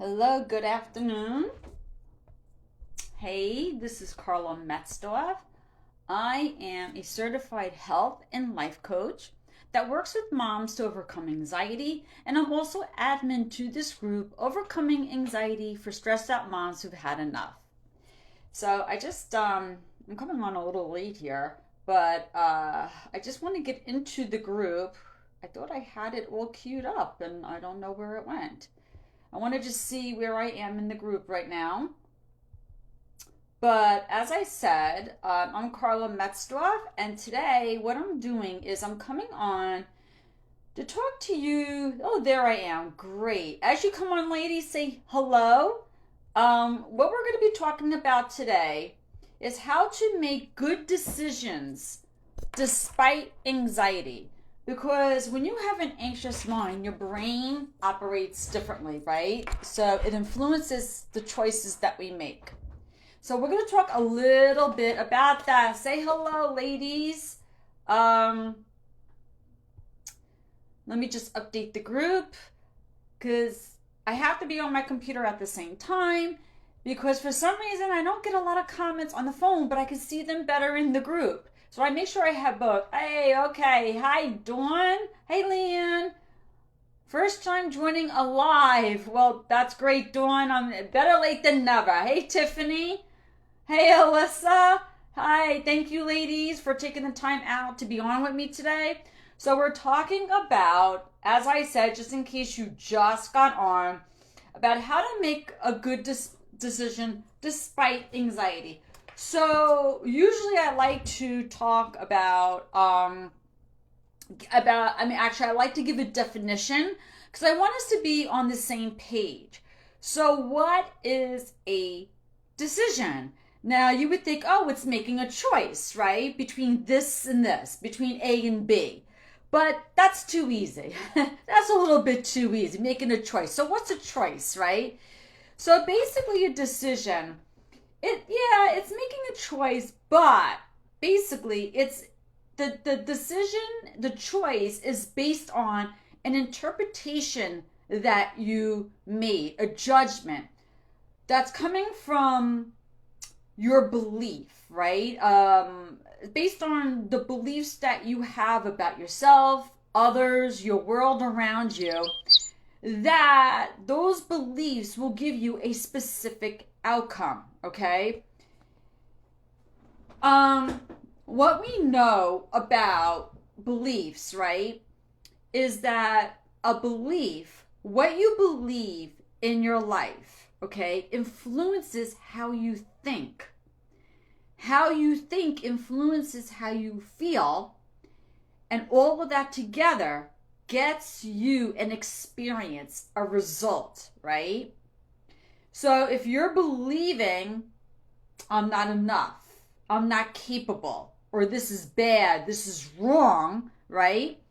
Hello, good afternoon. Hey, this is Carla Metzdorf. I am a certified health and life coach that works with moms to overcome anxiety, and I'm also admin to this group, Overcoming Anxiety for Stressed Out Moms Who've Had Enough. So I'm coming on a little late here, but I just want to get into the group. I thought I had it all queued up, and I don't know where it went. I want to just see where I am in the group right now. But as I said, I'm Carla Metzdorf, and today what I'm doing is I'm coming on to talk to you. Oh, there I am. Great. As you come on, ladies, say hello. What we're going to be talking about today is how to make good decisions despite anxiety. Because when you have an anxious mind, your brain operates differently, right? So it influences the choices that we make. So we're going to talk a little bit about that. Say hello, ladies. Let me just update the group because I have to be on my computer at the same time because for some reason I don't get a lot of comments on the phone, but I can see them better in the group. So I make sure I have both. Hey, okay. Hi, Dawn. Hey, Leanne. First time joining a live. Well, that's great, Dawn. I'm better late than never. Hey, Tiffany. Hey, Alyssa. Hi. Thank you, ladies, for taking the time out to be on with me today. So we're talking about, as I said, just in case you just got on, about how to make a good decision despite anxiety. So usually I like to talk about I like to give a definition because I want us to be on the same page. So what is a decision? Now you would think, oh, it's making a choice, right? Between this and this, between A and B. But that's too easy. That's a little bit too easy, making a choice. So what's a choice, right? So basically a decision, it's making a choice, but basically it's the decision, the choice is based on an interpretation that you made, a judgment that's coming from your belief, right? Based on the beliefs that you have about yourself, others, your world around you, that those beliefs will give you a specific outcome, okay? What we know about beliefs, right, is that a belief, what you believe in your life, okay, influences how you think. How you think influences how you feel, and all of that together gets you an experience, a result, right? So if you're believing, I'm not enough, I'm not capable, or this is bad, this is wrong, right?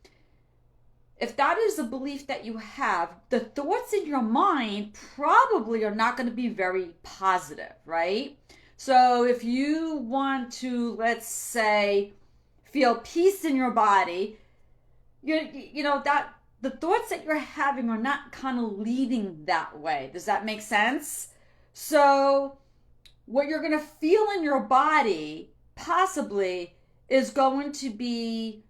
If that is a belief that you have, the thoughts in your mind probably are not going to be very positive, right? So if you want to, let's say, feel peace in your body, you know that the thoughts that you're having are not kind of leading that way. Does that make sense? So what you're going to feel in your body possibly is going to be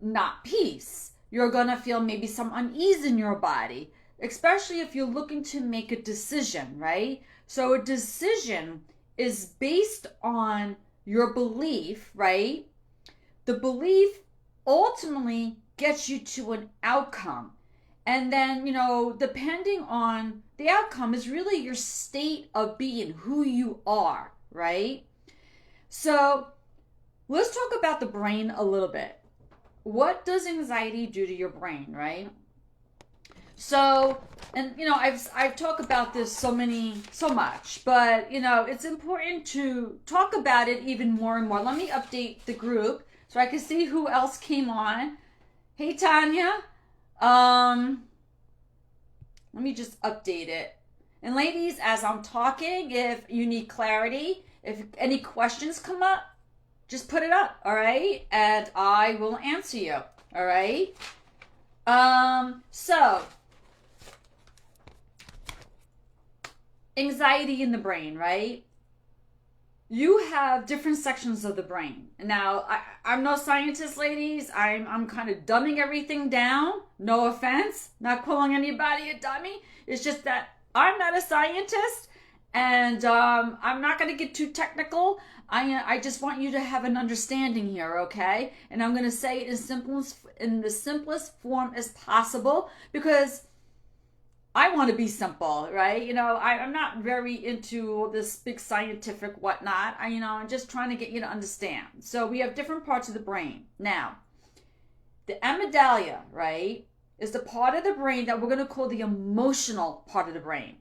not peace. You're going to feel maybe some unease in your body, especially if you're looking to make a decision, right? So a decision is based on your belief, right? The belief ultimately gets you to an outcome. And then, depending on the outcome is really your state of being, who you are, right? So let's talk about the brain a little bit. What does anxiety do to your brain, right? So, and I've talked about this so much, but it's important to talk about it even more and more. Let me update the group so I can see who else came on. Hey, Tanya. Let me just update it. And ladies, as I'm talking, if you need clarity, if any questions come up, just put it up, all right? And I will answer you, all right? So anxiety in the brain, right? You have different sections of the brain. Now, I'm no scientist, ladies. I'm kind of dumbing everything down. No offense, not calling anybody a dummy. It's just that I'm not a scientist, and I'm not going to get too technical. I just want you to have an understanding here, okay? And I'm going to say it in the simplest form as possible, because I want to be simple, right? I'm not very into this big scientific whatnot. I'm just trying to get you to understand. So we have different parts of the brain. Now, the amygdala, right, is the part of the brain that we're going to call the emotional part of the brain.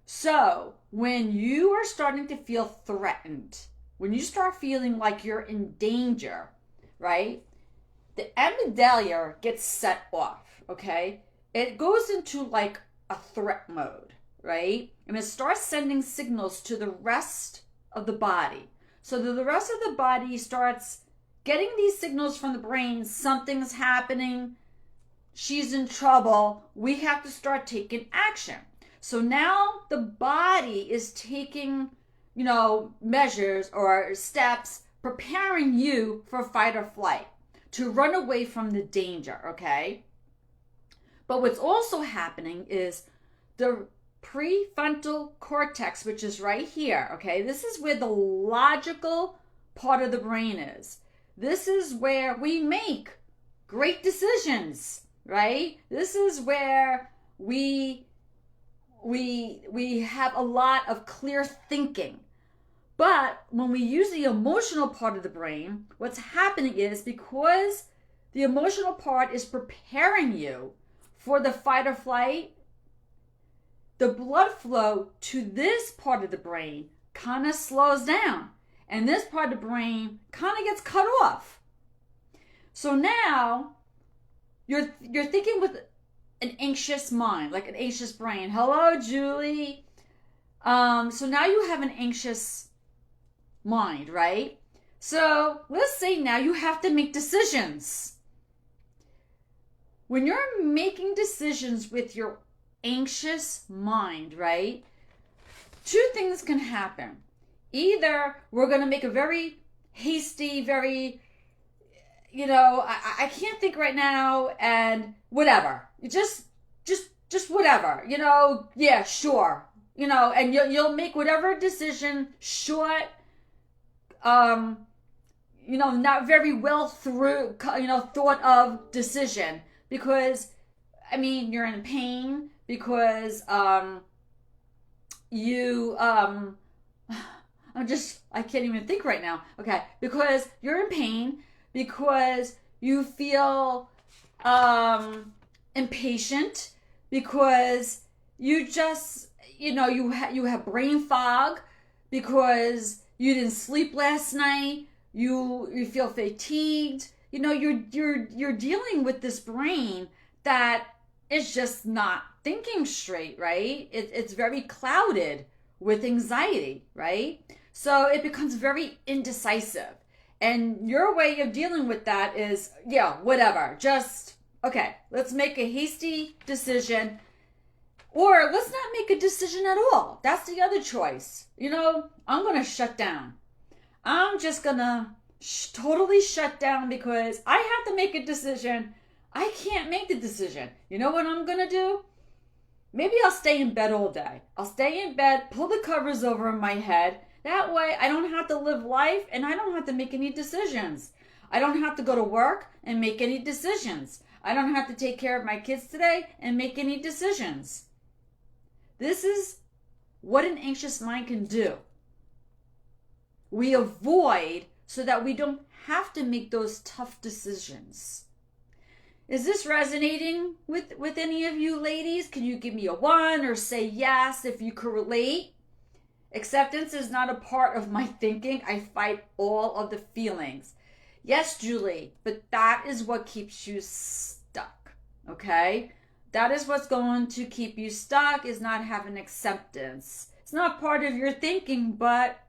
So when you are starting to feel threatened, when you start feeling like you're in danger, right, the amygdala gets set off, okay? It goes into like a threat mode, right? And it starts sending signals to the rest of the body. So that the rest of the body starts getting these signals from the brain. Something's happening. She's in trouble. We have to start taking action. So now the body is taking, measures or steps, preparing you for fight or flight, to run away from the danger, okay? But what's also happening is the prefrontal cortex, which is right here, okay? This is where the logical part of the brain is. This is where we make great decisions, right? This is where we have a lot of clear thinking. But when we use the emotional part of the brain, what's happening is, because the emotional part is preparing you for the fight or flight, the blood flow to this part of the brain kind of slows down. And this part of the brain kind of gets cut off. So now you're thinking with an anxious mind, like an anxious brain. Hello, Julie. So now you have an anxious mind, right? So let's say now you have to make decisions. When you're making decisions with your anxious mind, right, two things can happen. Either we're going to make a very hasty, very, I can't think right now, and whatever. Just whatever, yeah, sure. And you'll make whatever decision short, not very well through, thought of decision, because, you're in pain, because I can't even think right now. Okay, because you're in pain, because you feel impatient, because you just, you have brain fog, because you didn't sleep last night, you feel fatigued. You're dealing with this brain that is just not thinking straight, right? It's very clouded with anxiety, right? So it becomes very indecisive. And your way of dealing with that is, yeah, whatever. Just, okay, let's make a hasty decision. Or let's not make a decision at all. That's the other choice. I'm going to shut down. I'm just going to totally shut down, because I have to make a decision. I can't make the decision. You know what I'm going to do? Maybe I'll stay in bed all day. I'll stay in bed, pull the covers over my head. That way I don't have to live life, and I don't have to make any decisions. I don't have to go to work and make any decisions. I don't have to take care of my kids today and make any decisions. This is what an anxious mind can do. We avoid so that we don't have to make those tough decisions. Is this resonating with any of you ladies? Can you give me a 1 or say yes if you can relate? Acceptance is not a part of my thinking. I fight all of the feelings. Yes, Julie, but that is what keeps you stuck, okay? That is what's going to keep you stuck, is not having acceptance. It's not part of your thinking, but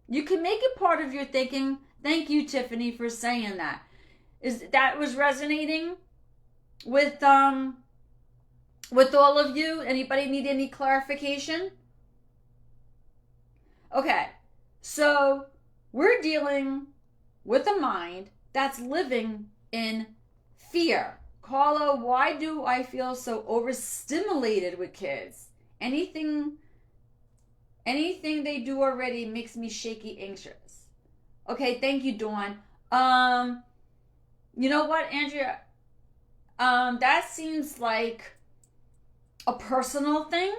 you can make it part of your thinking. Thank you, Tiffany, for saying that. That was resonating with all of you? Anybody need any clarification? Okay, so we're dealing with a mind that's living in fear. Carla, why do I feel so overstimulated with kids? Anything they do already makes me shaky, anxious. Okay, thank you, Dawn. You know what, Andrea? That seems like a personal thing.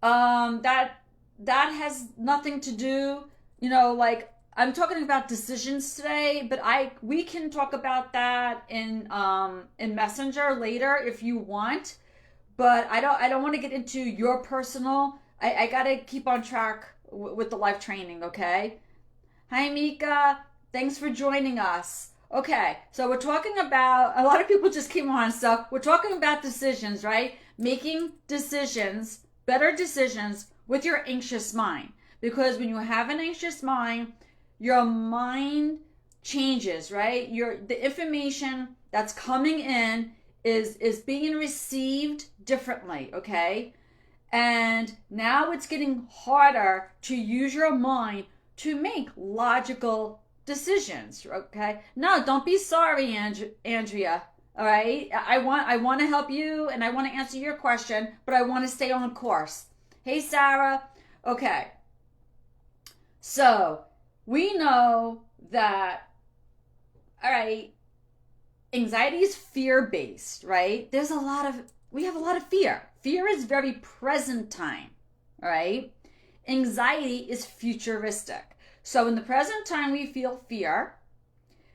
That has nothing to do, like I'm talking about decisions today, but we can talk about that in Messenger later if you want. But I don't want to get into your personal. I gotta keep on track with the live training, okay? Hi Mika, thanks for joining us. Okay, so we're talking about, a lot of people just came on, so we're talking about decisions, right? Making decisions, better decisions with your anxious mind. Because when you have an anxious mind, your mind changes, right? The information that's coming in is being received differently, okay? And now it's getting harder to use your mind to make logical decisions, okay? No, don't be sorry, Andrea. All right, I want to help you and I want to answer your question, but I want to stay on course. Hey, Sarah. Okay, so we know that. All right, anxiety is fear-based, right? We have a lot of fear. Fear is very present time, all right? Anxiety is futuristic. So in the present time, we feel fear.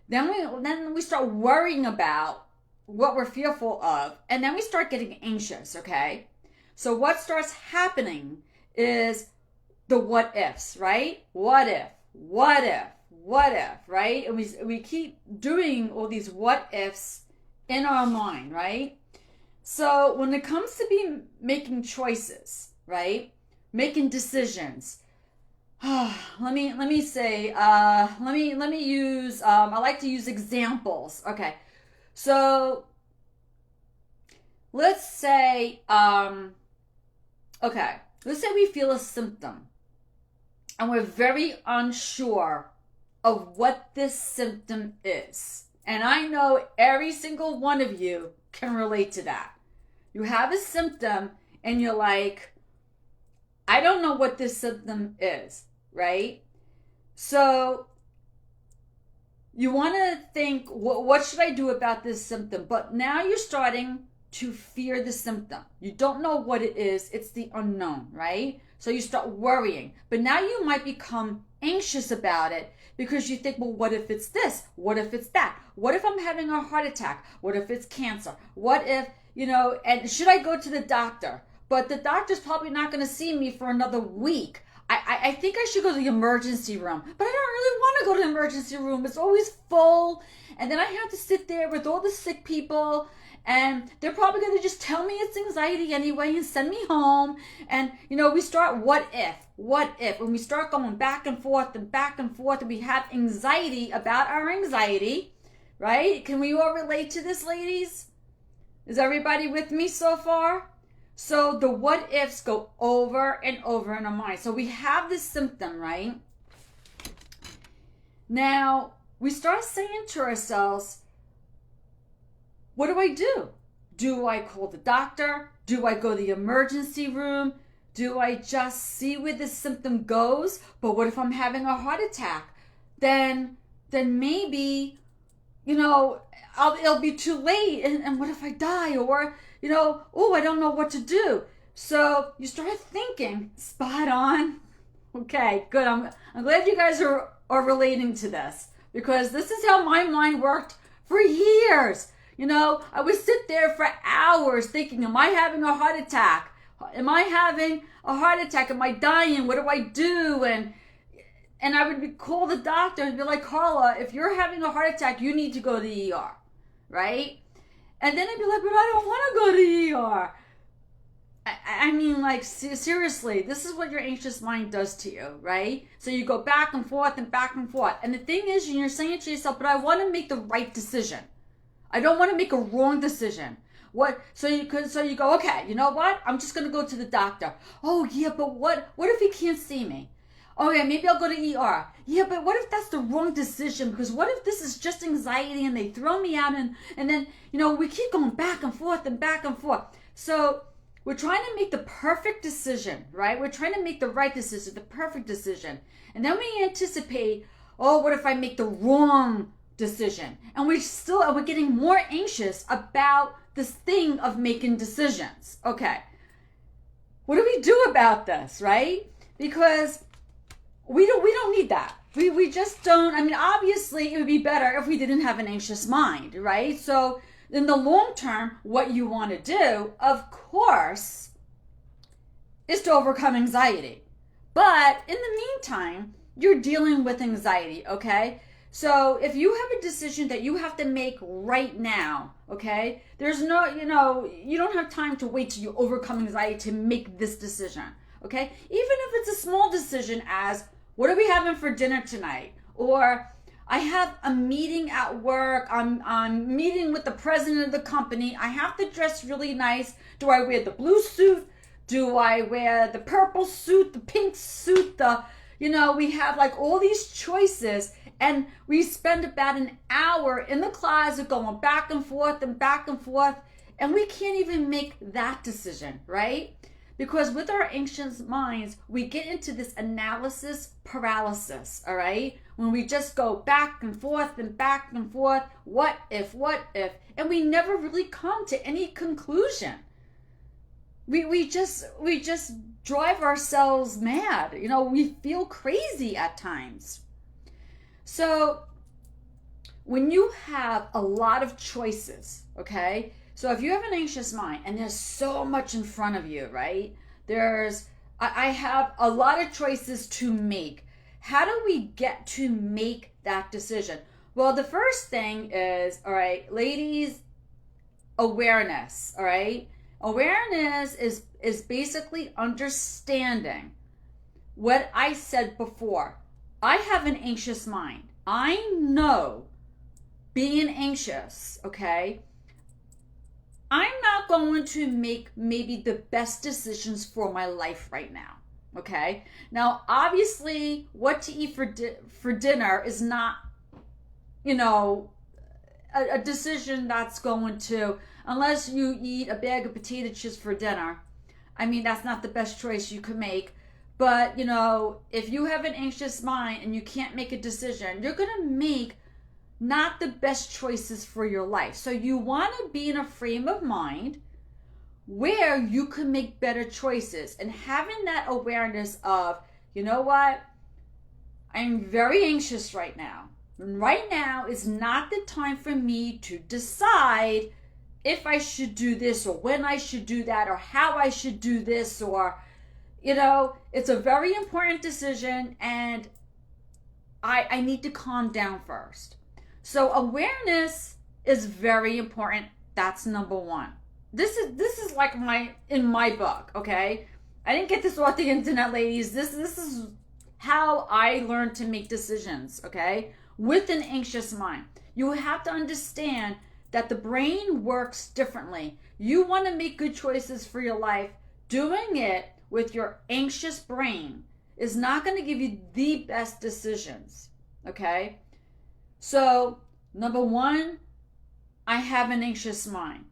Then we start worrying about what we're fearful of, and then we start getting anxious, okay? So what starts happening is the what ifs, right? What if, right? And we keep doing all these what ifs in our mind, right? So when it comes to making choices, right? Making decisions, let me say, let me use, I like to use examples. Okay, so let's say, let's say we feel a symptom and we're very unsure of what this symptom is. And I know every single one of you can relate to that. You have a symptom and you're like, I don't know what this symptom is, right? So you want to think, what should I do about this symptom? But now you're starting to fear the symptom. You don't know what it is. It's the unknown, right? So you start worrying. But now you might become anxious about it because you think, well, what if it's this? What if it's that? What if I'm having a heart attack? What if it's cancer? What if, and should I go to the doctor? But the doctor's probably not going to see me for another week. I think I should go to the emergency room, but I don't really want to go to the emergency room. It's always full. And then I have to sit there with all the sick people, and they're probably going to just tell me it's anxiety anyway and send me home. And, we start what if, and we start going back and forth, and we have anxiety about our anxiety, right? Can we all relate to this, ladies? Is everybody with me so far? So the what ifs go over and over in our mind. So we have this symptom, right? Now we start saying to ourselves, what do I do? Do I call the doctor? Do I go to the emergency room? Do I just see where the symptom goes? But what if I'm having a heart attack? Then maybe, it'll be too late. And what if I die? Or, I don't know what to do. So you start thinking, spot on. Okay, good. I'm glad you guys are relating to this, because this is how my mind worked for years. I would sit there for hours thinking, am I having a heart attack? Am I having a heart attack? Am I dying? What do I do? And I would call the doctor and be like, Carla, if you're having a heart attack, you need to go to the ER, right? And then I'd be like, but I don't want to go to the ER. I mean, like, seriously, this is what your anxious mind does to you, right? So you go back and forth and back and forth. And the thing is, you're saying to yourself, but I want to make the right decision. I don't want to make a wrong decision. So you go, okay, you know what? I'm just going to go to the doctor. Oh, yeah, but what if he can't see me? Okay, maybe I'll go to ER. Yeah, but what if that's the wrong decision? Because what if this is just anxiety and they throw me out and then, we keep going back and forth and back and forth. So we're trying to make the perfect decision, right? We're trying to make the right decision, the perfect decision. And then we anticipate, oh, what if I make the wrong decision? And we're getting more anxious about this thing of making decisions. Okay. What do we do about this, right? Because we don't need that. We just don't. I mean, obviously it would be better if we didn't have an anxious mind, right? So in the long term, what you want to do, of course, is to overcome anxiety. But in the meantime, you're dealing with anxiety, okay? So if you have a decision that you have to make right now, okay, there's no, you don't have time to wait till you overcome anxiety to make this decision, okay? Even if it's a small decision as, what are we having for dinner tonight? Or I have a meeting at work. I'm meeting with the president of the company. I have to dress really nice. Do I wear the blue suit? Do I wear the purple suit, the pink suit? We have like all these choices, and we spend about an hour in the closet going back and forth, and we can't even make that decision, right? Because with our anxious minds, we get into this analysis paralysis, all right? When we just go back and forth, what if, and we never really come to any conclusion. We just drive ourselves mad. We feel crazy at times. So when you have a lot of choices, okay? So if you have an anxious mind and there's so much in front of you, right? I have a lot of choices to make. How do we get to make that decision? Well, the first thing is, all right, ladies, awareness, all right? Awareness is basically understanding what I said before. I have an anxious mind. I know being anxious, okay? I'm not going to make maybe the best decisions for my life right now, okay? Now, obviously, what to eat for dinner is not, a decision that's going to, unless you eat a bag of potato chips for dinner. I mean, that's not the best choice you could make. But, if you have an anxious mind and you can't make a decision, you're going to make not the best choices for your life. So you want to be in a frame of mind where you can make better choices, and having that awareness of, you know what, I'm very anxious right now. And right now is not the time for me to decide if I should do this or when I should do that or how I should do this, or, it's a very important decision and I need to calm down first. So awareness is very important. That's number one. This is like in my book, okay? I didn't get this off the internet, ladies. This is how I learned to make decisions, okay? With an anxious mind. You have to understand that the brain works differently. You want to make good choices for your life. Doing it with your anxious brain is not going to give you the best decisions, okay? So, number one, I have an anxious mind.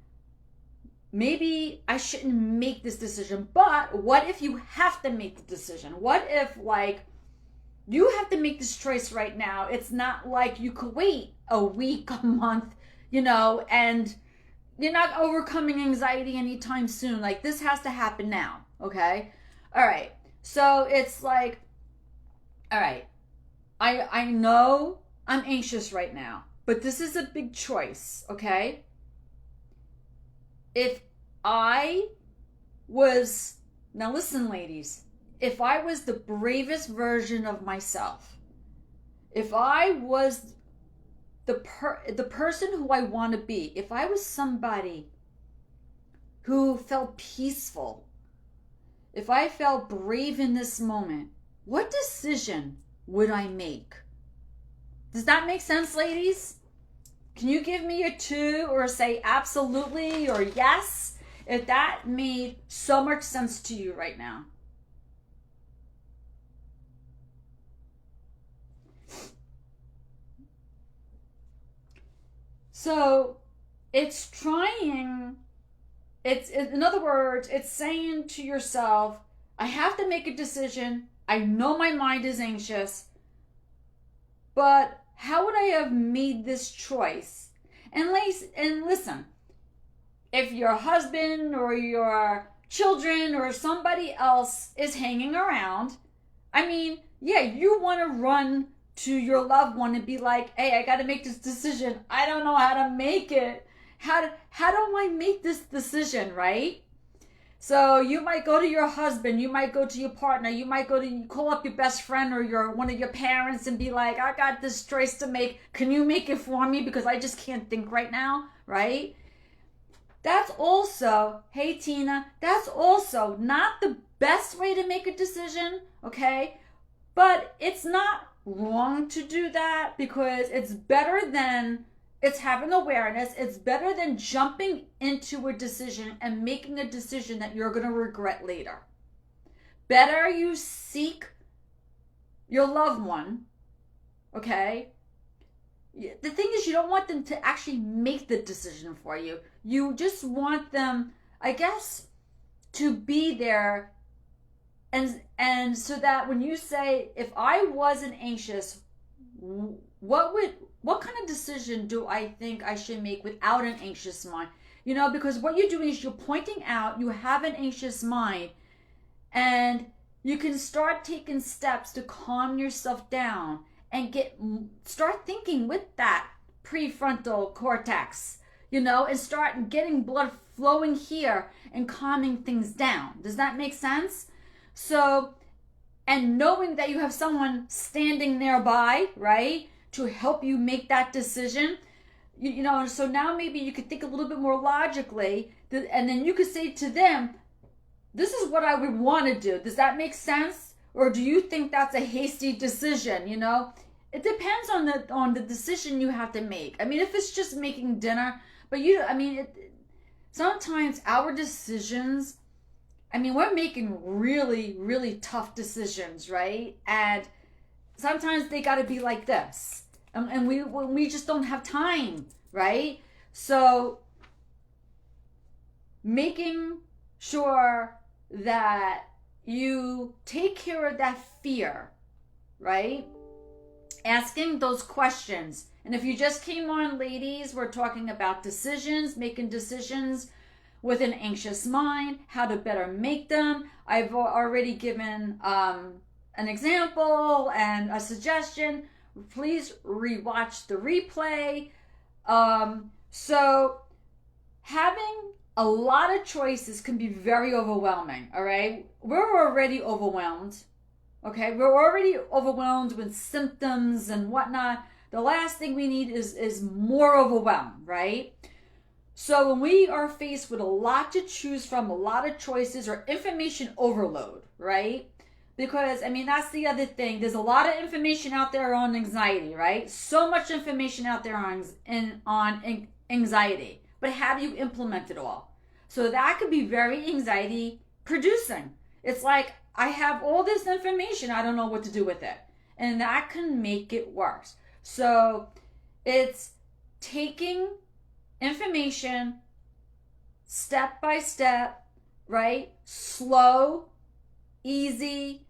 Maybe I shouldn't make this decision, but what if you have to make the decision? What if, you have to make this choice right now? It's not like you could wait a week, a month, and you're not overcoming anxiety anytime soon. This has to happen now, okay? All right. So it's like, all right, I know I'm anxious right now, but this is a big choice, okay? If I was, now listen, ladies, if I was the bravest version of myself, if I was the person who I want to be, if I was somebody who felt peaceful, if I felt brave in this moment, what decision would I make? Does that make sense, ladies? Can you give me a 2 or say absolutely or yes if that made so much sense to you right now? So it's trying, in other words, it's saying to yourself, I have to make a decision. I know my mind is anxious, but how would I have made this choice? And listen, if your husband or your children or somebody else is hanging around, I mean, yeah, you want to run to your loved one and be like, hey, I got to make this decision. I don't know how to make it. How do I make this decision, right? So you might go to your husband, you might go to your partner, you might call up your best friend or one of your parents and be like, I got this choice to make. Can you make it for me? Because I just can't think right now, right? That's also, hey Tina, that's also not the best way to make a decision, okay? But it's not wrong to do that because it's having awareness. It's better than jumping into a decision and making a decision that you're going to regret later. Better you seek your loved one, okay? The thing is, you don't want them to actually make the decision for you. You just want them, I guess, to be there and so that when you say, if I wasn't anxious, what kind of decision do I think I should make without an anxious mind? Because what you're doing is you're pointing out you have an anxious mind, and you can start taking steps to calm yourself down and start thinking with that prefrontal cortex, and start getting blood flowing here and calming things down. Does that make sense? So, and knowing that you have someone standing nearby, right, to help you make that decision, so now maybe you could think a little bit more logically, and then you could say to them, this is what I would want to do. Does that make sense? Or do you think that's a hasty decision? It depends on the decision you have to make. I mean, if it's just making dinner, but sometimes our decisions, we're making really, really tough decisions, right? And sometimes they got to be like this. And we just don't have time, right? So making sure that you take care of that fear, right? Asking those questions. And if you just came on, ladies, we're talking about decisions, making decisions with an anxious mind, how to better make them. I've already given an example and a suggestion. Please rewatch the replay. So having a lot of choices can be very overwhelming, all right? We're already overwhelmed, okay? We're already overwhelmed with symptoms and whatnot. The last thing we need is more overwhelm, right? So when we are faced with a lot to choose from, a lot of choices, or information overload, right? Because, that's the other thing. There's a lot of information out there on anxiety, right? So much information out there on anxiety. But how do you implement it all? So that could be very anxiety producing. It's like, I have all this information, I don't know what to do with it. And that can make it worse. So it's taking information step by step, right? Slow, easy,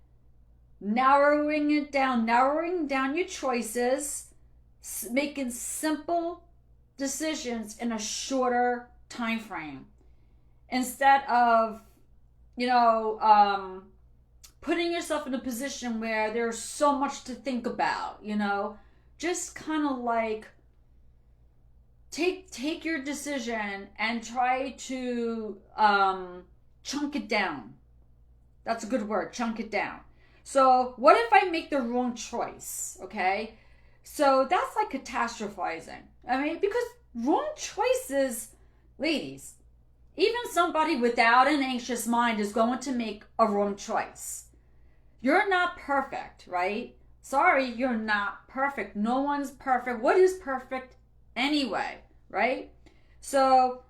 narrowing down your choices, making simple decisions in a shorter time frame instead of putting yourself in a position where there's so much to think about. Just kind of like take your decision and try to chunk it down. That's a good word, chunk it down. So what if I make the wrong choice? Okay, so that's like catastrophizing. Because wrong choices, ladies, even somebody without an anxious mind is going to make a wrong choice. You're not perfect, right? Sorry, you're not perfect. No one's perfect. What is perfect anyway, right? So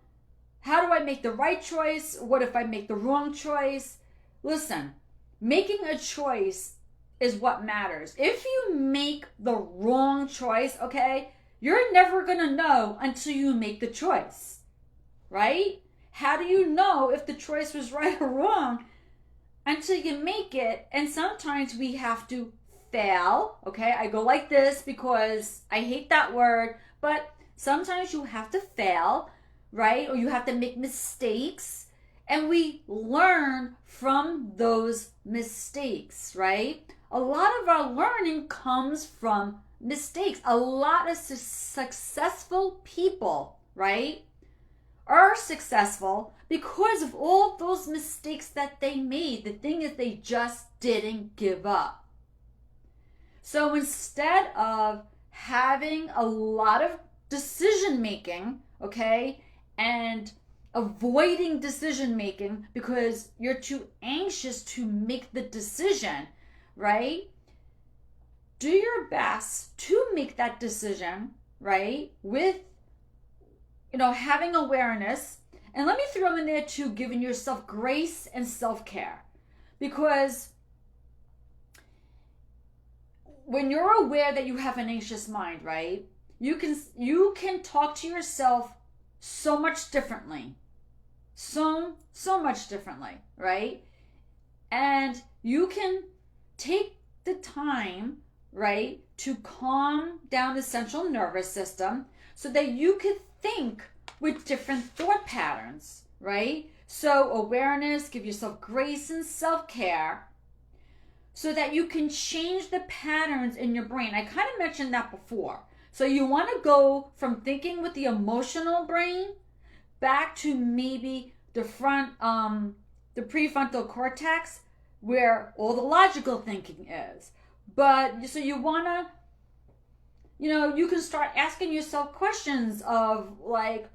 how do I make the right choice? What if I make the wrong choice? Listen, making a choice is what matters. If you make the wrong choice, okay, You're never going to know until you make the choice, right? How do you know if the choice was right or wrong until you make it? And sometimes we have to fail, okay? I go like this because I hate that word, but sometimes you have to fail, right? Or you have to make mistakes, and we learn from those mistakes, right? A lot of our learning comes from mistakes. A lot of successful people, right, are successful because of all those mistakes that they made. The thing is, they just didn't give up. So instead of having a lot of decision making, okay, and avoiding decision making because you're too anxious to make the decision, right? Do your best to make that decision, right? With, having awareness. And let me throw in there too, giving yourself grace and self-care. Because when you're aware that you have an anxious mind, right? You can talk to yourself so much differently. So much differently, right? And you can take the time, right, to calm down the central nervous system so that you can think with different thought patterns, right? So awareness, give yourself grace and self-care so that you can change the patterns in your brain. I kind of mentioned that before. So you want to go from thinking with the emotional brain back to maybe the prefrontal cortex, where all the logical thinking is. But so you want to, you can start asking yourself questions of like,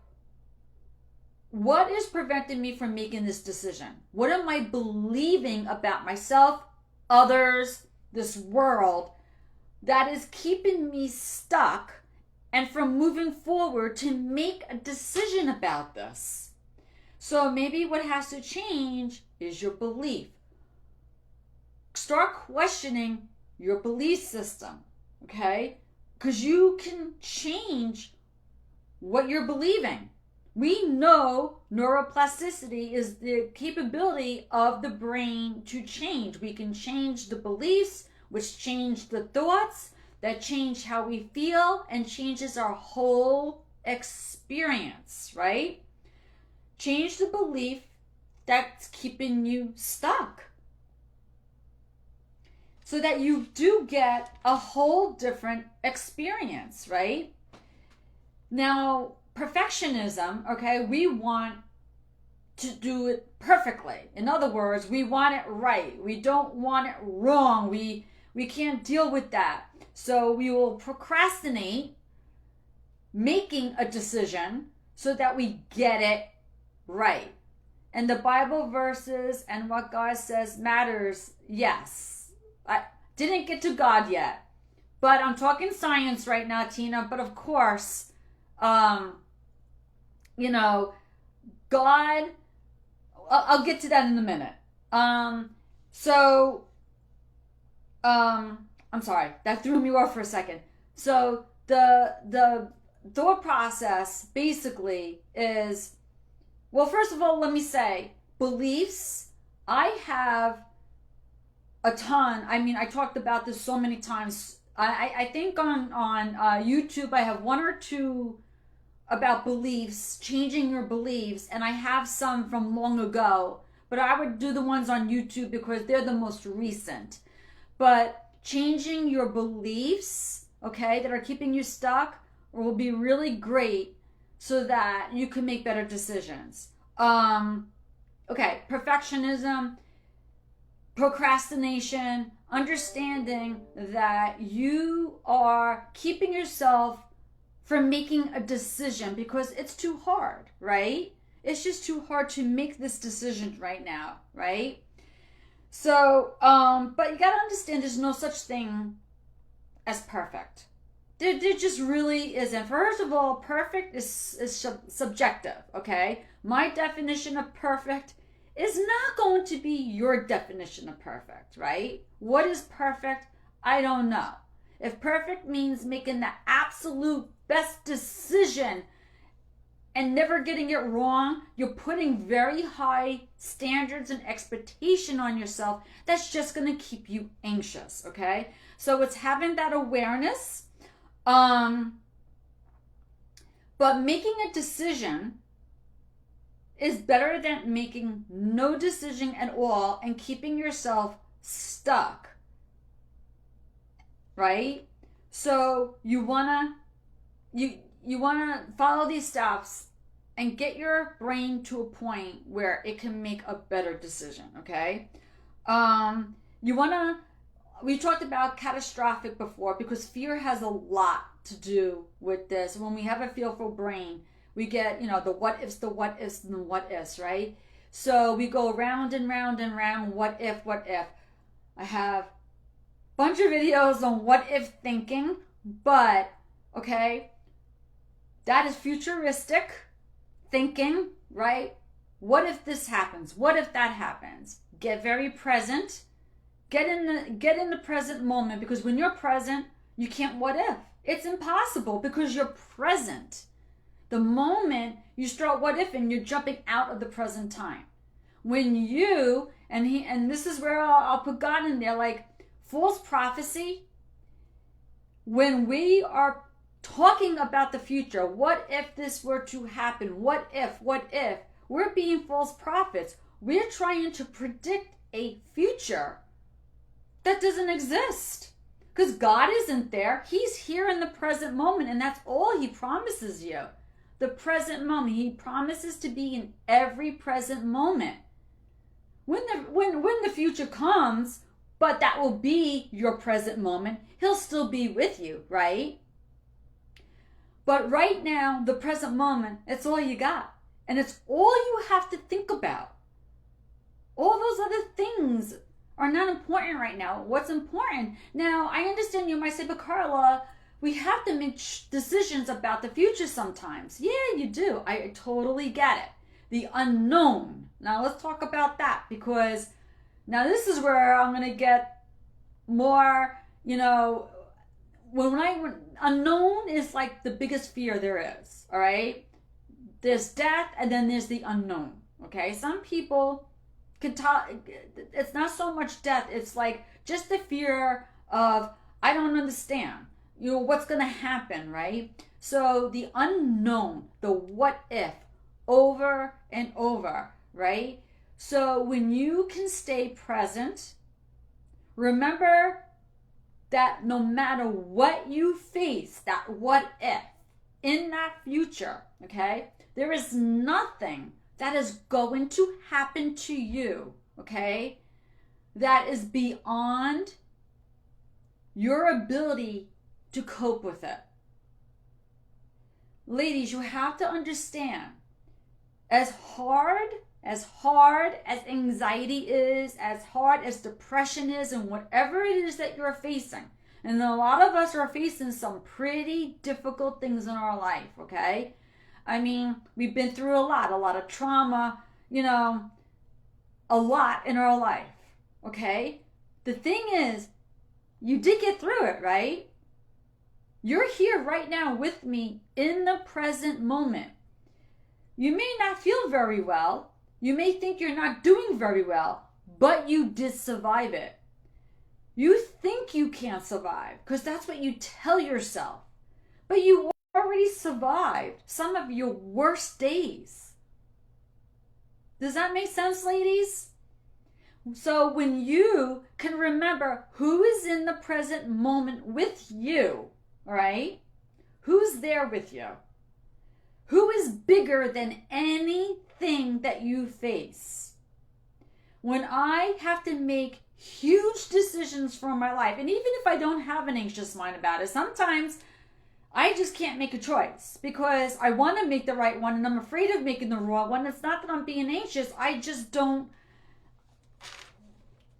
what is preventing me from making this decision? What am I believing about myself, others, this world that is keeping me stuck and from moving forward to make a decision about this? So maybe what has to change is your belief. Start questioning your belief system, okay? Because you can change what you're believing. We know neuroplasticity is the capability of the brain to change. We can change the beliefs, which change the thoughts, that change how we feel and changes our whole experience, right? Change the belief that's keeping you stuck so that you do get a whole different experience, right? Now, perfectionism, okay, we want to do it perfectly. In other words, we want it right. We don't want it wrong. We can't deal with that. So we will procrastinate making a decision so that we get it right. And the Bible verses and what God says matters, yes. I didn't get to God yet, but I'm talking science right now, Tina. But of course, God, I'll get to that in a minute. I'm sorry, that threw me off for a second. So the thought process basically is, well, first of all, let me say, beliefs, I have a ton. I mean, I talked about this so many times. I think on YouTube, I have one or two about beliefs, changing your beliefs, and I have some from long ago, but I would do the ones on YouTube because they're the most recent. But changing your beliefs, okay, that are keeping you stuck will be really great so that you can make better decisions. Okay, perfectionism, procrastination, understanding that you are keeping yourself from making a decision because it's too hard, right? It's just too hard to make this decision right now, right? So, but you gotta understand there's no such thing as perfect. There just really isn't. First of all, perfect is subjective, okay? My definition of perfect is not going to be your definition of perfect, right? What is perfect? I don't know. If perfect means making the absolute best decision and never getting it wrong, you're putting very high standards and expectation on yourself. That's just going to keep you anxious, okay? So it's having that awareness, but making a decision is better than making no decision at all and keeping yourself stuck, right? So you wanna follow these steps and get your brain to a point where it can make a better decision, okay? We talked about catastrophic before because fear has a lot to do with this. When we have a fearful brain, we get, the what ifs, and the what ifs, right? So we go round and round and round, what if. I have a bunch of videos on what if thinking, but, okay, that is futuristic thinking, right? What if this happens? What if that happens? Get very present. Get in the present moment, because when you're present, you can't what if. It's impossible because you're present. The moment you start what if, and you're jumping out of the present time. When you, and this is where I'll put God in there, like false prophecy, when we are talking about the future, what if this were to happen? What if? We're being false prophets. We're trying to predict a future that doesn't exist. Because God isn't there. He's here in the present moment, and that's all He promises you. The present moment. He promises to be in every present moment. When the future comes, but that will be your present moment, He'll still be with you, right? But right now, the present moment, it's all you got. And it's all you have to think about. All those other things are not important right now. What's important? Now, I understand you might say, but Carla, we have to make decisions about the future sometimes. Yeah, you do. I totally get it. The unknown. Now, let's talk about that, because now this is where I'm going to get more, when unknown is like the biggest fear there is, all right? There's death, and then there's the unknown, okay? Some people can talk, it's not so much death, it's like just the fear of, I don't understand, what's going to happen, right? So the unknown, the what if, over and over, right? So when you can stay present, remember that no matter what you face, that what if, in that future, okay, there is nothing that is going to happen to you, okay, that is beyond your ability to cope with it. Ladies, you have to understand, as hard as anxiety is, as hard as depression is, and whatever it is that you're facing, and a lot of us are facing some pretty difficult things in our life, okay? I mean, we've been through a lot of trauma, a lot in our life, okay? The thing is, you did get through it, right? You're here right now with me in the present moment. You may not feel very well. You may think you're not doing very well, but you did survive it. You think you can't survive because that's what you tell yourself. But you already survived some of your worst days. Does that make sense, ladies? So when you can remember who is in the present moment with you, all right? Who's there with you? Who is bigger than anything that you face? When I have to make huge decisions for my life, and even if I don't have an anxious mind about it, sometimes I just can't make a choice because I want to make the right one and I'm afraid of making the wrong one. It's not that I'm being anxious. I just don't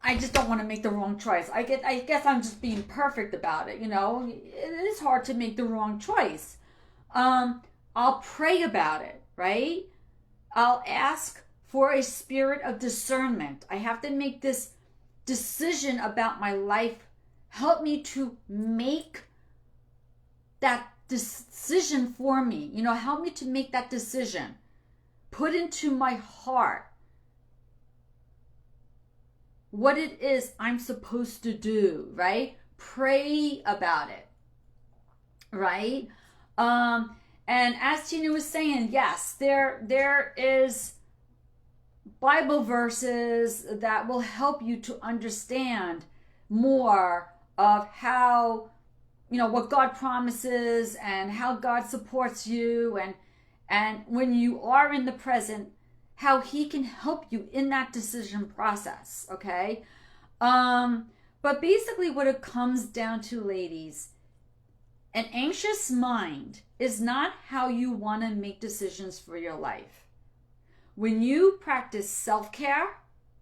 want to make the wrong choice. I guess I'm just being perfect about it, It is hard to make the wrong choice. I'll pray about it, right? I'll ask for a spirit of discernment. I have to make this decision about my life help me to make that decision for me. Help me to make that decision. Put into my heart what it is I'm supposed to do, right? Pray about it, right? And as Tina was saying, yes, there is Bible verses that will help you to understand more of how, what God promises and how God supports you, and when you are in the present, how he can help you in that decision process, okay? But basically what it comes down to, ladies, an anxious mind is not how you want to make decisions for your life. When you practice self-care,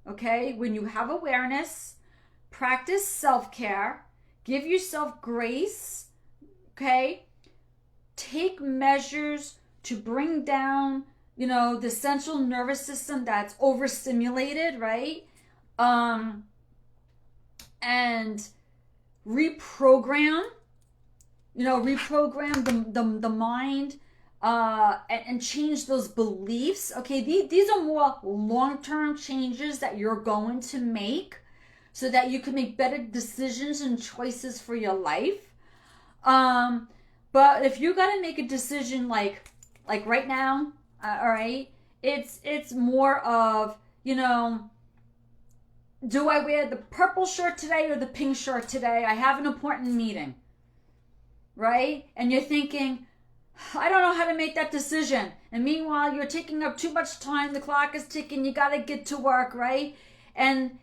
okay, when you have awareness, practice self-care, give yourself grace, okay, take measures to bring down, the central nervous system that's overstimulated, right? And reprogram the mind, and change those beliefs. Okay, these are more long-term changes that you're going to make so that you can make better decisions and choices for your life. But if you got to make a decision like right now, all right, it's more of, do I wear the purple shirt today or the pink shirt today? I have an important meeting, right? And you're thinking, I don't know how to make that decision. And meanwhile, you're taking up too much time. The clock is ticking. You got to get to work, right? And,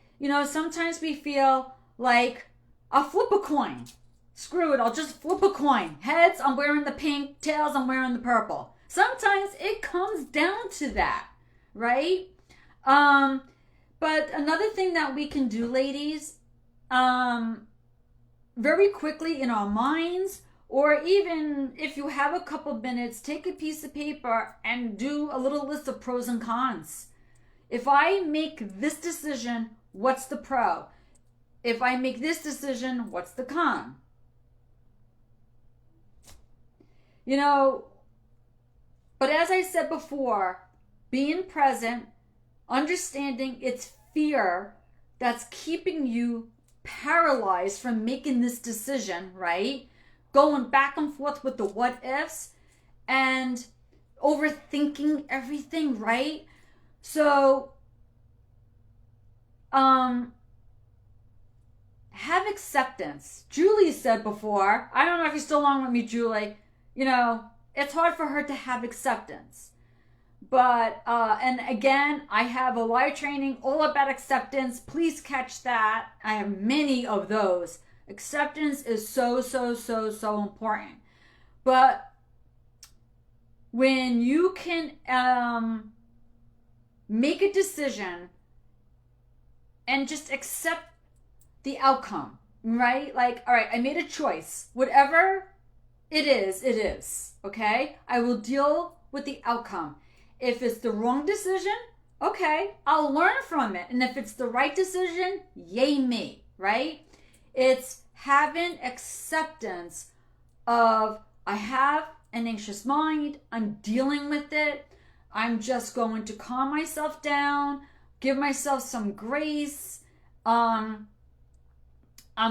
sometimes we feel like, I'll flip a coin. Screw it. I'll just flip a coin. Heads, I'm wearing the pink. Tails, I'm wearing the purple. Sometimes it comes down to that, right? But another thing that we can do, ladies, very quickly in our minds, or even if you have a couple minutes, take a piece of paper and do a little list of pros and cons. If I make this decision, what's the pro? If I make this decision, what's the con? But as I said before, being present, understanding it's fear that's keeping you paralyzed from making this decision, right? Going back and forth with the what ifs and overthinking everything, right? So, have acceptance. Julie said before, I don't know if you're still on with me, Julie, it's hard for her to have acceptance. But, and again, I have a live training all about acceptance. Please catch that. I have many of those. Acceptance is so, so, so, so important. But when you can make a decision and just accept the outcome, right? Like, all right, I made a choice. Whatever it is, okay? I will deal with the outcome. If it's the wrong decision, okay, I'll learn from it. And if it's the right decision, yay me, right? It's having acceptance of, I have an anxious mind, I'm dealing with it, I'm just going to calm myself down, give myself some grace. I'm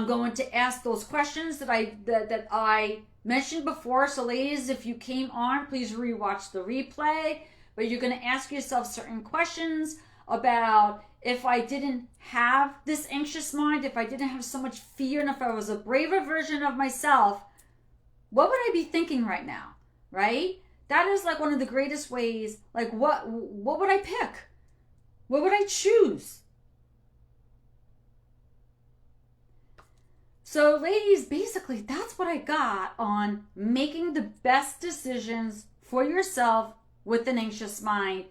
going to ask those questions that I mentioned before. So ladies, if you came on, please rewatch the replay. But you're going to ask yourself certain questions about, if I didn't have this anxious mind, if I didn't have so much fear, and if I was a braver version of myself, what would I be thinking right now, right? That is like one of the greatest ways. Like, what would I pick? What would I choose? So ladies, basically that's what I got on making the best decisions for yourself with an anxious mind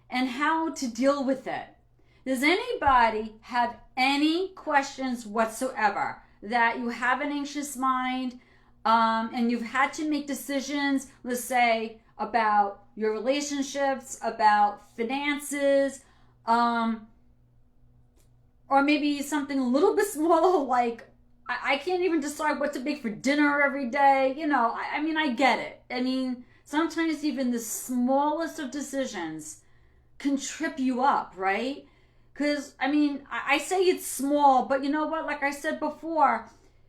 and how to deal with it. Does anybody have any questions whatsoever that you have an anxious mind and you've had to make decisions, let's say, about your relationships, about finances, or maybe something a little bit smaller like I can't even decide what to make for dinner every day. I mean, I get it. I mean, sometimes even the smallest of decisions can trip you up, right? Because, I mean, I say it's small, but you know what? Like I said before,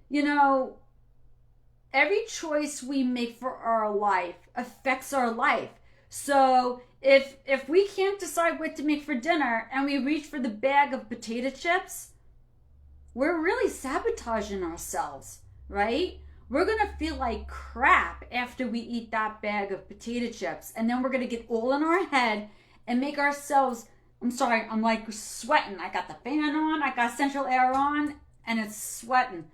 you know, every choice we make for our life affects our life. So if we can't decide what to make for dinner and we reach for the bag of potato chips, we're really sabotaging ourselves, right? We're going to feel like crap after we eat that bag of potato chips. And then we're going to get all in our head and make ourselves, I'm sorry, I'm like sweating. I got the fan on, I got central air on, and it's sweating.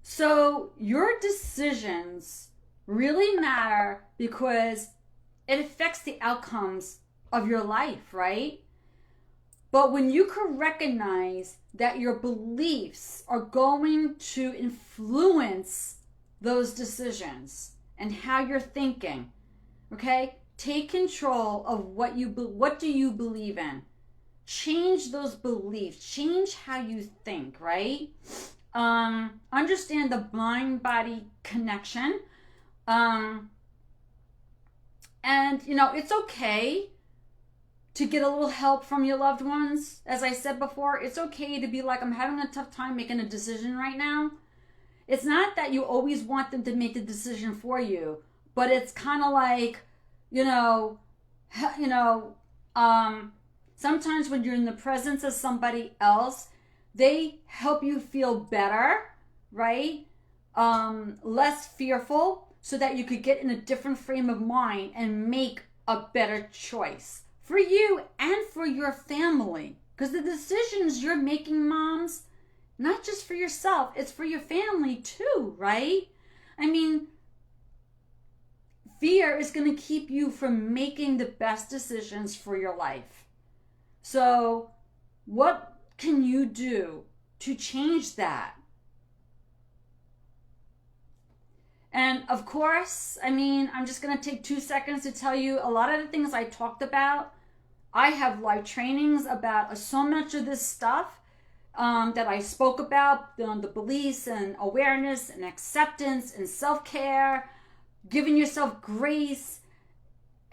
So your decisions really matter because it affects the outcomes of your life, right? But when you can recognize that your beliefs are going to influence those decisions and how you're thinking, okay? Take control of what do you believe in. Change those beliefs. Change how you think, right? Understand the mind-body connection. And, it's okay to get a little help from your loved ones. As I said before, it's okay to be like, I'm having a tough time making a decision right now. It's not that you always want them to make the decision for you, but it's kind of like, sometimes when you're in the presence of somebody else, they help you feel better, right? Less fearful, so that you could get in a different frame of mind and make a better choice for you and for your family. Because the decisions you're making, moms, not just for yourself, it's for your family too, right? I mean, fear is going to keep you from making the best decisions for your life. So, what can you do to change that? And of course, I mean, I'm just going to take 2 seconds to tell you a lot of the things I talked about. I have live trainings about so much of this stuff that I spoke about, the beliefs and awareness and acceptance and self-care, giving yourself grace.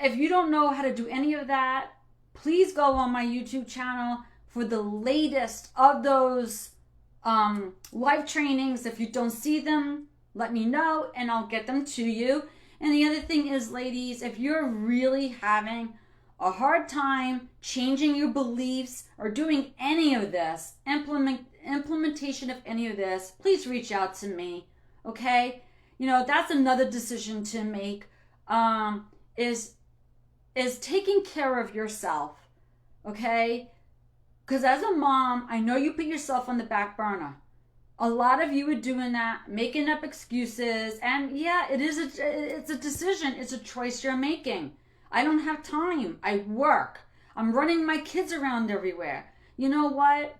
If you don't know how to do any of that, please go on my YouTube channel for the latest of those live trainings. If you don't see them, let me know and I'll get them to you. And the other thing is, ladies, if you're really having a hard time changing your beliefs or doing any of this, implementation of any of this, please reach out to me, okay? That's another decision to make, is taking care of yourself, okay? Because as a mom, I know you put yourself on the back burner. A lot of you are doing that, making up excuses, and yeah, it's a decision. It's a choice you're making. I don't have time. I work. I'm running my kids around everywhere. You know what?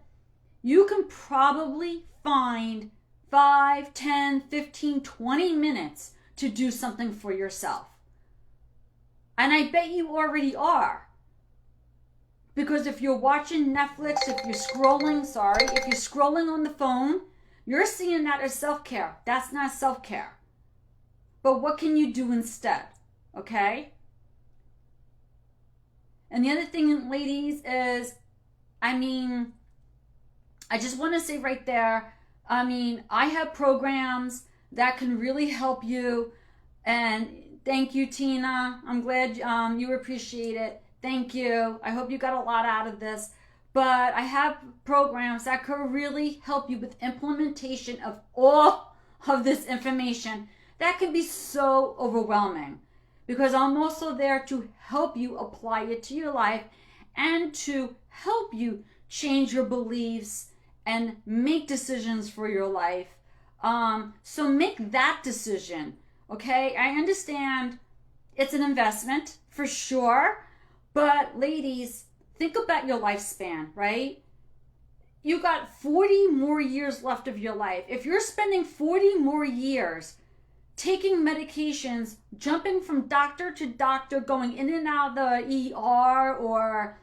You can probably find 5, 10, 15, 20 minutes to do something for yourself. And I bet you already are. Because if you're watching Netflix, if you're scrolling on the phone, you're seeing that as self-care. That's not self-care. But what can you do instead? Okay? And the other thing, ladies, is, I just want to say right there, I have programs that can really help you. And thank you, Tina. I'm glad you appreciate it. Thank you. I hope you got a lot out of this. But I have programs that could really help you with implementation of all of this information. That can be so overwhelming, because I'm also there to help you apply it to your life and to help you change your beliefs and make decisions for your life. So make that decision, okay? I understand it's an investment for sure, but ladies, think about your lifespan, right? You got 40 more years left of your life. If you're spending 40 more years taking medications, jumping from doctor to doctor, going in and out of the ER, or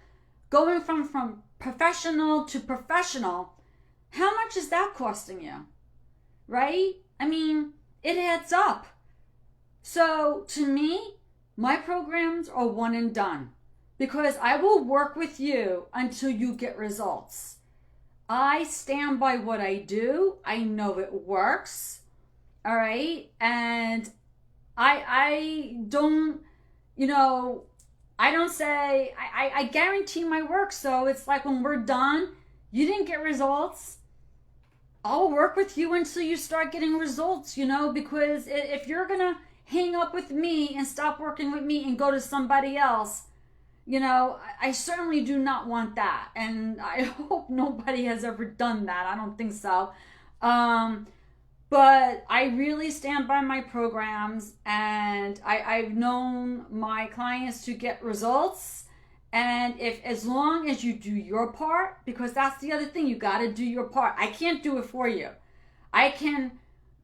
going from professional to professional, How much is that costing you? Right? I mean, it adds up. So to me, my programs are one and done because I will work with you until you get results. I stand by what I do. I know it works. All right. And I don't, you know, I don't say, I guarantee my work. So it's like when we're done, you didn't get results. I'll work with you until you start getting results, you know, because if you're going to hang up with me and stop working with me and go to somebody else, you know, I certainly do not want that. And I hope nobody has ever done that. I don't think so. But I really stand by my programs, and I've known my clients to get results. And if, as long as you do your part, because that's the other thing, you got to do your part. I can't do it for you. I can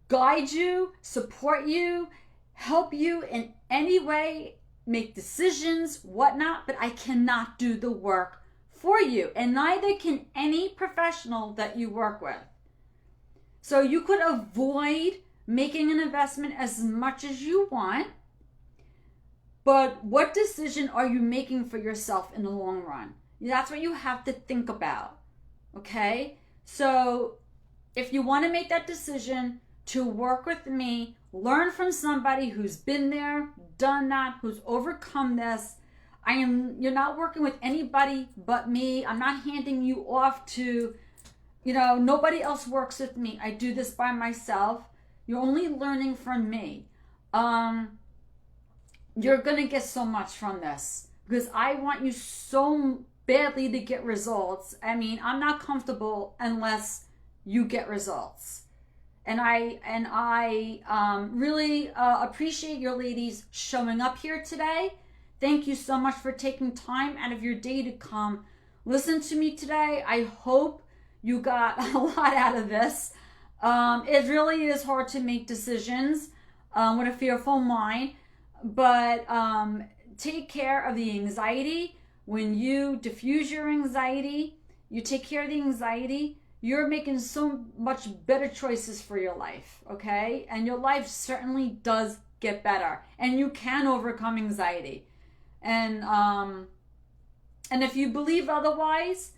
guide you, support you, help you in any way, make decisions, whatnot, but I cannot do the work for you. And neither can any professional that you work with. So you could avoid making an investment as much as you want, but what decision are you making for yourself in the long run? That's what you have to think about, okay? So if you want to make that decision to work with me, learn from somebody who's been there, done that, who's overcome this. You're not working with anybody but me. I'm not handing you off to, you know, nobody else works with me. I do this by myself. You're only learning from me. You're going to get so much from this because I want you so badly to get results. I mean, I'm not comfortable unless you get results. And I really appreciate your ladies showing up here today. Thank you so much for taking time out of your day to come listen to me today. I hope you got a lot out of this. It really is hard to make decisions with a fearful mind, but take care of the anxiety. When you diffuse your anxiety, you take care of the anxiety, you're making so much better choices for your life, okay? And your life certainly does get better, and you can overcome anxiety. And if you believe otherwise,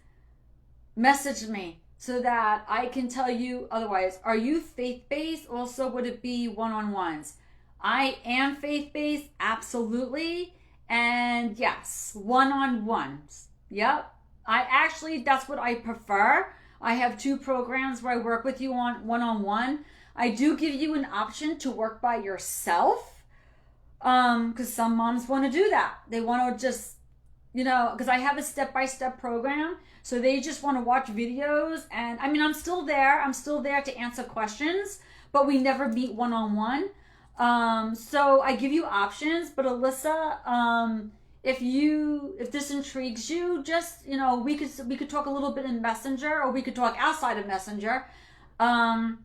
message me so that I can tell you otherwise. Are you faith-based? Also, would it be one-on-ones? I am faith-based, absolutely. And yes, one-on-ones. Yep. That's what I prefer. I have 2 programs where I work with you on one-on-one. I do give you an option to work by yourself because some moms want to do that. They want to just, you know, because I have a step-by-step program. So they just want to watch videos. And I mean, I'm still there. I'm still there to answer questions, but we never meet one-on-one. So I give you options. But Alyssa, if this intrigues you, just, you know, we could talk a little bit in Messenger, or we could talk outside of Messenger. And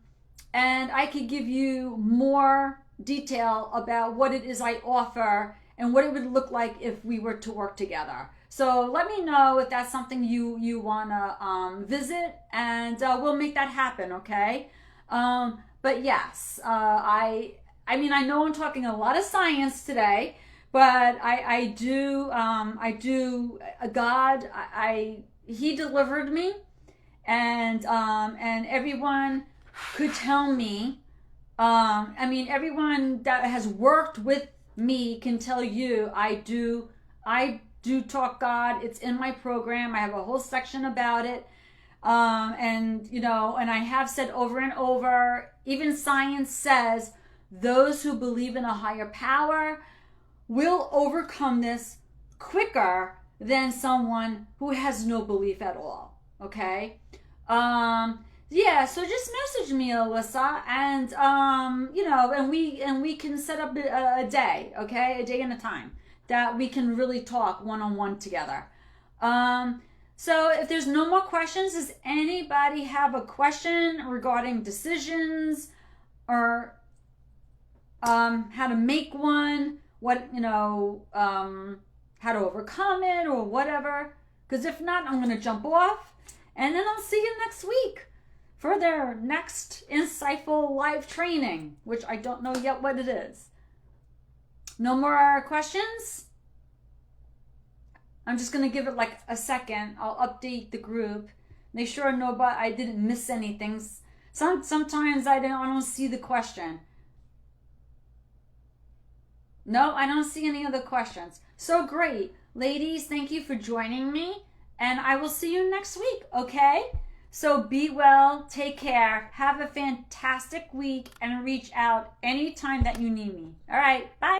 I could give you more detail about what it is I offer and what it would look like if we were to work together. So let me know if that's something you want to visit, and we'll make that happen, okay? But yes, I mean, I know I'm talking a lot of science today, but I do, God, He delivered me, and everyone could tell me, I mean, everyone that has worked with me can tell you I do talk God. It's in my program. I have a whole section about it. And, you know, and I have said over and over, even science says those who believe in a higher power will overcome this quicker than someone who has no belief at all. Okay? Yeah, so just message me, Alyssa, and you know, and we can set up a day, okay? A day and a time that we can really talk one-on-one together. So if there's no more questions, does anybody have a question regarding decisions or how to make one, what, you know, how to overcome it or whatever? Because if not, I'm going to jump off, and then I'll see you next week. for their next insightful live training, which I don't know yet what it is. No more questions? I'm just going to give it like a second. I'll update the group. Make sure I didn't miss anything. Sometimes I don't see the question. No, I don't see any other questions. So great. Ladies, thank you for joining me. And I will see you next week, okay? So be well, take care, have a fantastic week, and reach out anytime that you need me. All right, bye.